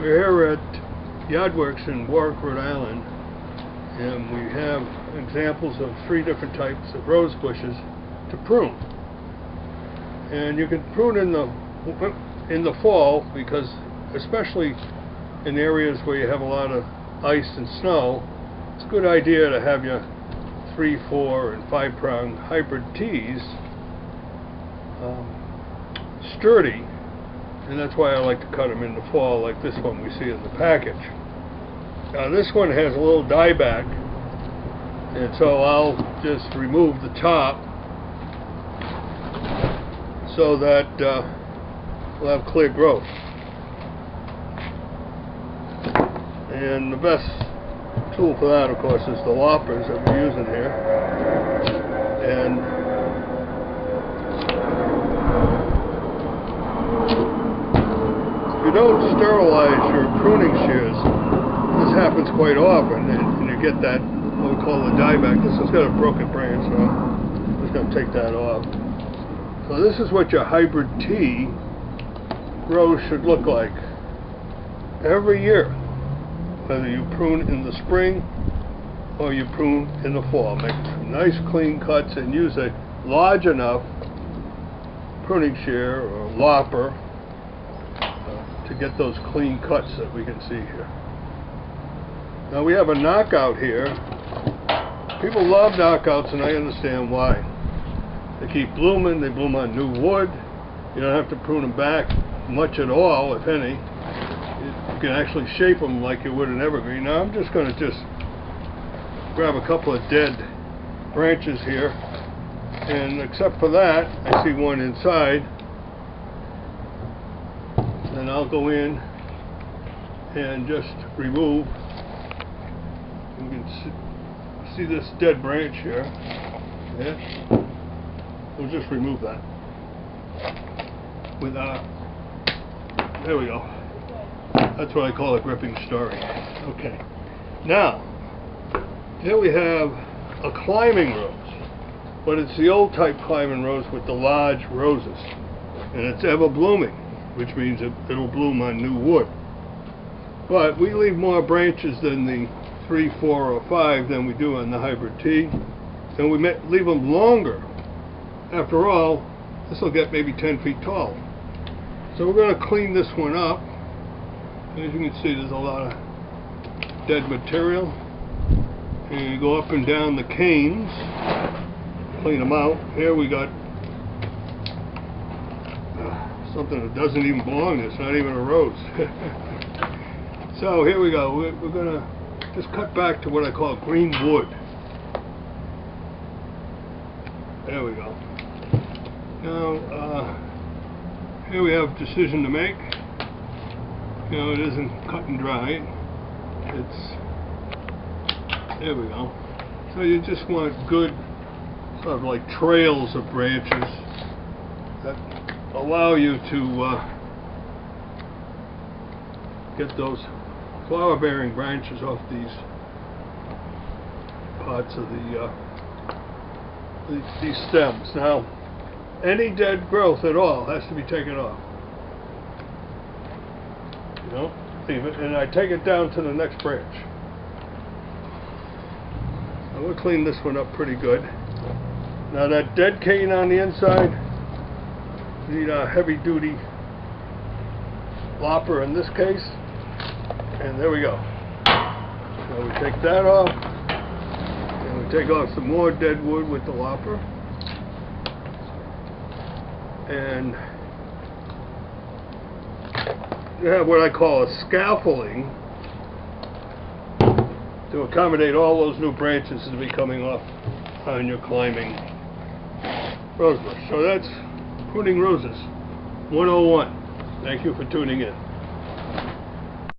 We're here at Yardworks in Warwick, Rhode Island, and we have examples of 3 different types of rose bushes to prune. And you can prune in the fall, because especially in areas where you have a lot of ice and snow, it's a good idea to have your 3, 4, and 5 prong hybrid teas sturdy, and that's why I like to cut them in the fall, like this one we see in the package. Now this one has a little dieback, and so I'll just remove the top so that we'll have clear growth. And the best tool for that, of course, is the loppers that we're using here. And if you don't sterilize your pruning shears, this happens quite often, and you get that, what we call the dieback. This has got a broken branch, so I'm just going to take that off. So this is what your hybrid tea rose should look like every year, whether you prune in the spring or you prune in the fall. Make some nice clean cuts and use a large enough pruning shear or lopper to get those clean cuts that we can see here. Now we have a knockout here. People love knockouts, and I understand why. They keep blooming, they bloom on new wood. You don't have to prune them back much at all, if any. You can actually shape them like you would an evergreen. Now I'm just going to grab a couple of dead branches here, and except for that, I see one inside. And I'll go in and just remove. You can see this dead branch here. Yeah. We'll just remove that. With there we go. That's what I call a gripping story. Okay. Now, here we have a climbing rose, but it's the old type climbing rose with the large roses, and it's ever blooming, which means it'll bloom on new wood. But we leave more branches than the 3, 4, or 5 than we do on the hybrid tea, and we leave them longer. After all, this will get maybe 10 feet tall. So we're going to clean this one up. As you can see, there's a lot of dead material. And you go up and down the canes, clean them out. Here we got something that doesn't even belong there. It's not even a rose. So here we go. We're going to just cut back to what I call green wood. There we go. Now, here we have a decision to make. You know, it isn't cut and dry. There we go. So you just want good, sort of like trails of branches that allow you to get those flower-bearing branches off these parts of these stems. Now, any dead growth at all has to be taken off. You know, leave it, and I take it down to the next branch. So we'll clean this one up pretty good. Now that dead cane on the inside, you need a heavy-duty lopper in this case, and there we go. So we take that off, and we take off some more dead wood with the lopper. And you have what I call a scaffolding to accommodate all those new branches that will be coming off on your climbing rose bush. So that's Pruning Roses 101. Thank you for tuning in.